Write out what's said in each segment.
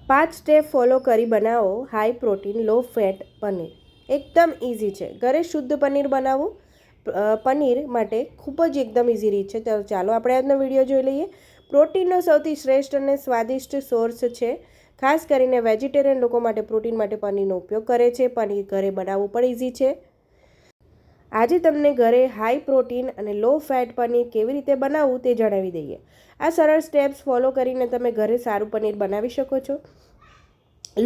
5 step follow કરી બનાવો high protein લો fat paneer. એકદમ ઇઝી છે. ઘરે શુદ્ધ પનીર બનાવવું પનીર માટે ખૂબ જ એકદમ ઇઝી રીત છે. તો ચાલો આપણે આજનો વિડીયો જોઈ લઈએ. પ્રોટીનનો સૌથી શ્રેષ્ઠ અને સ્વાદિષ્ટ સોર્સ છે. ખાસ કરીને વેજીટેરિયન લોકો માટે પ્રોટીન માટે પનીરનો ઉપયોગ કરે છે. પનીર ઘરે બનાવવું પણ ઇઝી છે. આજે તમને ઘરે હાઈ પ્રોટીન અને લો ફેટ પનીર કેવી રીતે બનાવવું તે જણાવી દઈએ. આ સરળ સ્ટેપ્સ ફોલો કરીને તમે ઘરે સારું પનીર બનાવી શકો છો.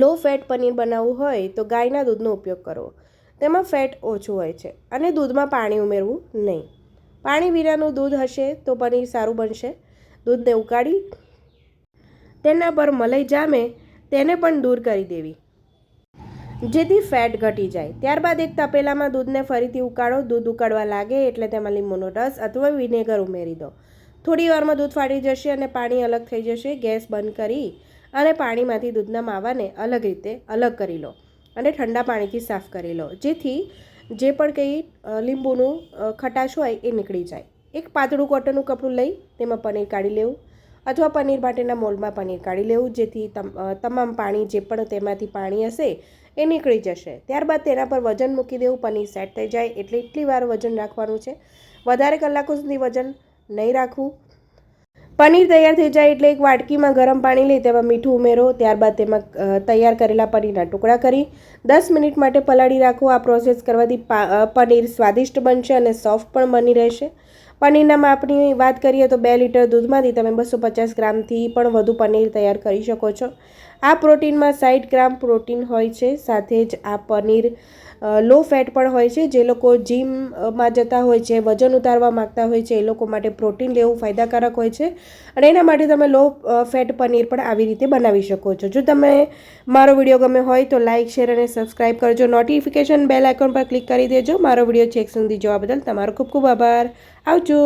લો ફેટ પનીર બનાવવું હોય તો ગાયના દૂધનો ઉપયોગ કરવો. તેમાં ફેટ ઓછું હોય છે અને દૂધમાં પાણી ઉમેરવું નહીં. પાણી વિનાનું દૂધ હશે તો પનીર સારું બનશે. દૂધને ઉકાળી તેના પર મલાઈ જામે તેને પણ દૂર કરી દેવી, જેથી ફેટ ઘટી જાય. ત્યારબાદ એક તપેલામાં દૂધને ફરીથી ઉકાળો. દૂધ ઉકળવા લાગે એટલે તેમાં લીંબુનો રસ અથવા વિનેગર ઉમેરી દો. થોડી વારમાં દૂધ ફાટી જશે અને પાણી અલગ થઈ જશે. ગેસ બંધ કરી અને પાણીમાંથી દૂધના માવાને અલગ કરી લો અને ઠંડા પાણીથી સાફ કરી લો, જેથી જે પણ કંઈ લીંબુનું ખટાશ હોય એ નીકળી જાય. એક પાતળું કોટનનું કપડું લઈ તેમાં પનીર કાઢી લેવું અથવા પનીર માટેના મોલ્ડમાં પનીર કાઢી લેવું, જેથી તમામ પાણી જે પણ તેમાંથી પાણી હશે એ નીકળી જશે. ત્યારબાદ તેના પર વજન મૂકી દેવું. પનીર સેટ થઈ જાય એટલે એટલી વાર વજન રાખવાનું છે. વધારે કલાકો સુધી વજન નહીં રાખવું. પનીર તૈયાર થઈ જાય એટલે એક વાટકીમાં ગરમ પાણી લઈ તેમાં મીઠું ઉમેરો. ત્યારબાદ તેમાં તૈયાર કરેલા પનીરના ટુકડા કરી 10 મિનિટ માટે પલાળી રાખો. આ પ્રોસેસ કરવાથી પનીર સ્વાદિષ્ટ બનશે અને સોફ્ટ પણ બની રહેશે. પનીરના માપની વાત કરીએ તો 2 લીટર દૂધમાંથી તમે 250 ગ્રામથી પણ વધુ પનીર તૈયાર કરી શકો છો. આ પ્રોટીનમાં 60 ગ્રામ પ્રોટીન હોય છે. સાથે જ આ પનીર લો ફેટ પણ હોય છે. જે લોકો જીમમાં જતા હોય છે, વજન ઉતારવા માગતા હોય છે, એ લોકો માટે પ્રોટીન લેવું ફાયદાકારક હોય છે અને એના માટે તમે લો ફેટ પનીર પણ આવી રીતે બનાવી શકો છો. જો તમે મારો વિડીયો ગમે હોય તો લાઇક, શેર અને સબસ્ક્રાઈબ કરજો. નોટિફિકેશન બેલ આઇકોન પર ક્લિક કરી દેજો. મારો વિડીયો છેક સુધી જોવા બદલ તમારો ખૂબ ખૂબ આભાર. આવજો.